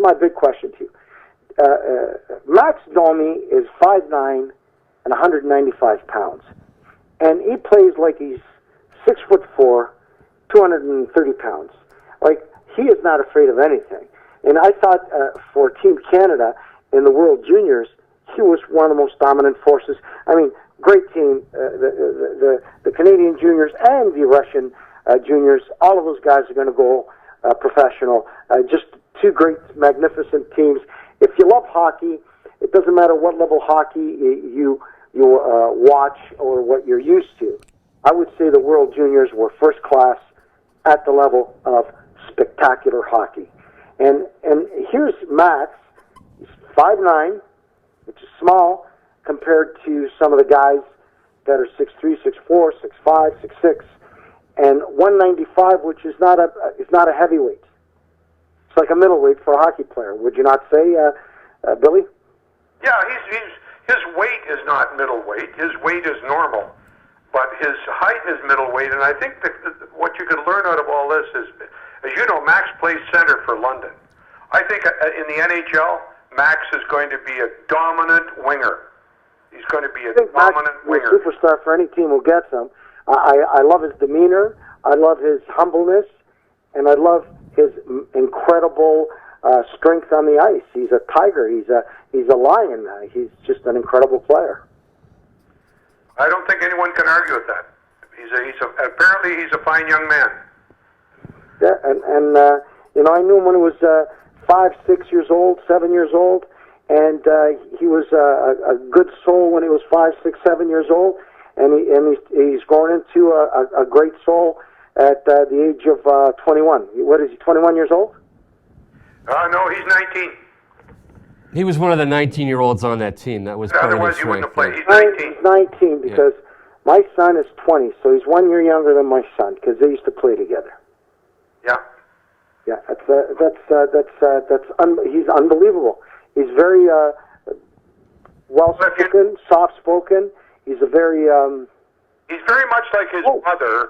my big question to you. Max Domi is 5'9" and 195 pounds, and he plays like he's 6'4", 230 pounds. Like, he is not afraid of anything. And I thought for Team Canada in the World Juniors, he was one of the most dominant forces. I mean, great team, the Canadian juniors and the Russian juniors. All of those guys are going to go professional. Just two great, magnificent teams. If you love hockey, it doesn't matter what level hockey you watch or what you're used to. I would say the World Juniors were first class at the level of spectacular hockey. And here's Max. He's 5'9", which is small compared to some of the guys that are 6'3", 6'4", 6'5", 6'6", and 195, which is not a heavyweight. It's like a middleweight for a hockey player. Would you not say, Billy? Yeah, his weight is not middleweight. His weight is normal, but his height is middleweight. And I think that what you can learn out of all this is, as you know, Max plays center for London. I think in the NHL, Max is going to be a dominant winger. He's going to be a dominant winger. He's a superstar for any team who gets him. I love his demeanor. I love his humbleness, and I love his incredible strength on the ice. He's a tiger. He's a lion. He's just an incredible player. I don't think anyone can argue with that. Apparently he's a fine young man. Yeah, and I knew him when he was 5, 6 years old, 7 years old, and he was a good soul when he was 5, 6, 7 years old, and he's grown into a great soul at the age of 21. What is he, 21 years old? No, he's 19. He was one of the 19-year-olds on that team. That was part Otherwise, of he wouldn't have played. He's 19. He's 19 because my son is 20, so he's 1 year younger than my son because they used to play together. Yeah. Yeah, he's unbelievable. He's very well-spoken, soft-spoken. He's a very he's very much like his mother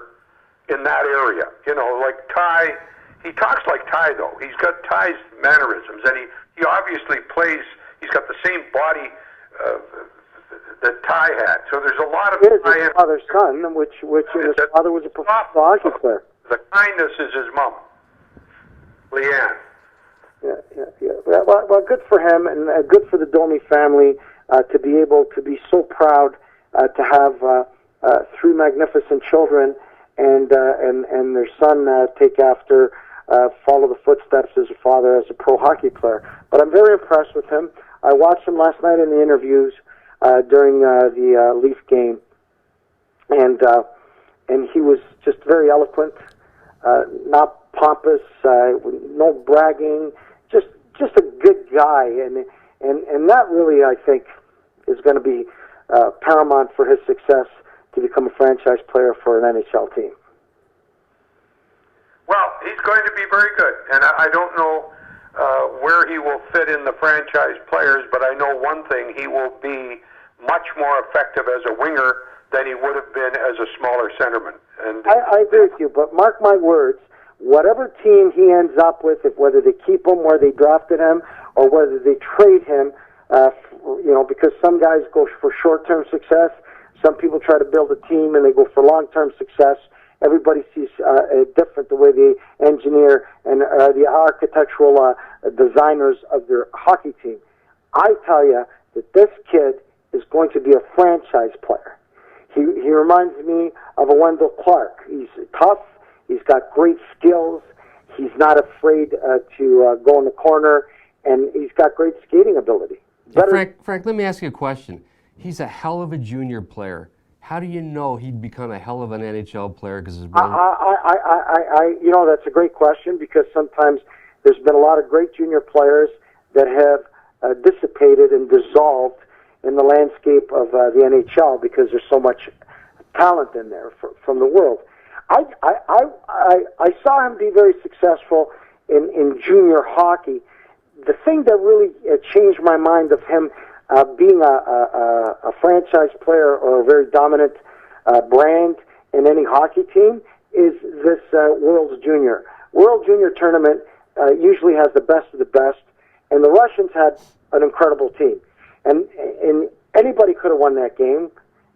in that area. You know, like Ty. He talks like Ty, though. He's got Ty's mannerisms, and he obviously plays. He's got the same body that Ty had. So there's a lot of. It is his father's son, which his father was a professional hockey player. The kindness is his mom, Leanne. Yeah. Well, good for him, and good for the Domi family to be able to be so proud to have 3 magnificent children, and their son take after, follow the footsteps as a father, as a pro hockey player. But I'm very impressed with him. I watched him last night in the interviews during the Leaf game, and he was just very eloquent, not pompous, no bragging, just a good guy, and that really, I think, is going to be paramount for his success to become a franchise player for an NHL team. Well, he's going to be very good, and I don't know where he will fit in the franchise players, but I know one thing: he will be much more effective as a winger than he would have been as a smaller centerman. And I agree with you, but mark my words, whatever team he ends up with, whether they keep him where they drafted him or whether they trade him, because some guys go for short-term success, some people try to build a team and they go for long-term success. Everybody sees different the way they engineer and the architectural designers of their hockey team. I tell you that this kid is going to be a franchise player. He reminds me of a Wendell Clark. He's tough. He's got great skills. He's not afraid to go in the corner, and he's got great skating ability. Frank, let me ask you a question. He's a hell of a junior player. How do you know he'd become a hell of an NHL player? Because that's a great question, because sometimes there's been a lot of great junior players that have dissipated and dissolved in the landscape of the NHL because there's so much talent in there from the world. I saw him be very successful in junior hockey. The thing that really changed my mind of him being a franchise player or a very dominant brand in any hockey team is this World Junior tournament. Usually has the best of the best. and the Russians had an incredible team, and anybody could have won that game,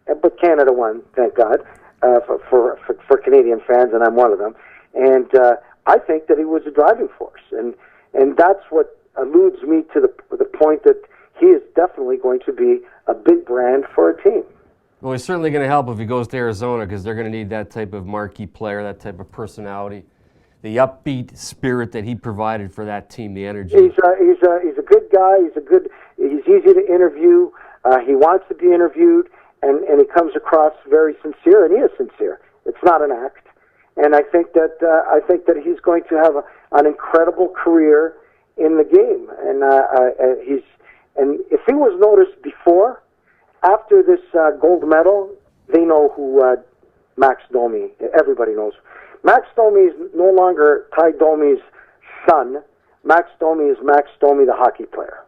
but Canada won, thank God, for Canadian fans, and I'm one of them. And I think that he was a driving force, and that's what alludes me to the point that he is definitely going to be a big brand for a team. Well, he's certainly going to help if he goes to Arizona, because they're going to need that type of marquee player, that type of personality, the upbeat spirit that he provided for that team, the energy. He's a good guy. He's easy to interview. He wants to be interviewed, and he comes across very sincere, and he is sincere. It's not an act. And I think that he's going to have an incredible career in the game. And if he was noticed before, after this gold medal, they know who Max Domi. Everybody knows. Max Domi is no longer Ty Domi's son. Max Domi is Max Domi, the hockey player.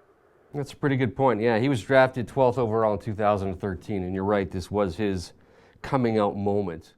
That's a pretty good point. Yeah, he was drafted 12th overall in 2013, and you're right, this was his coming out moment.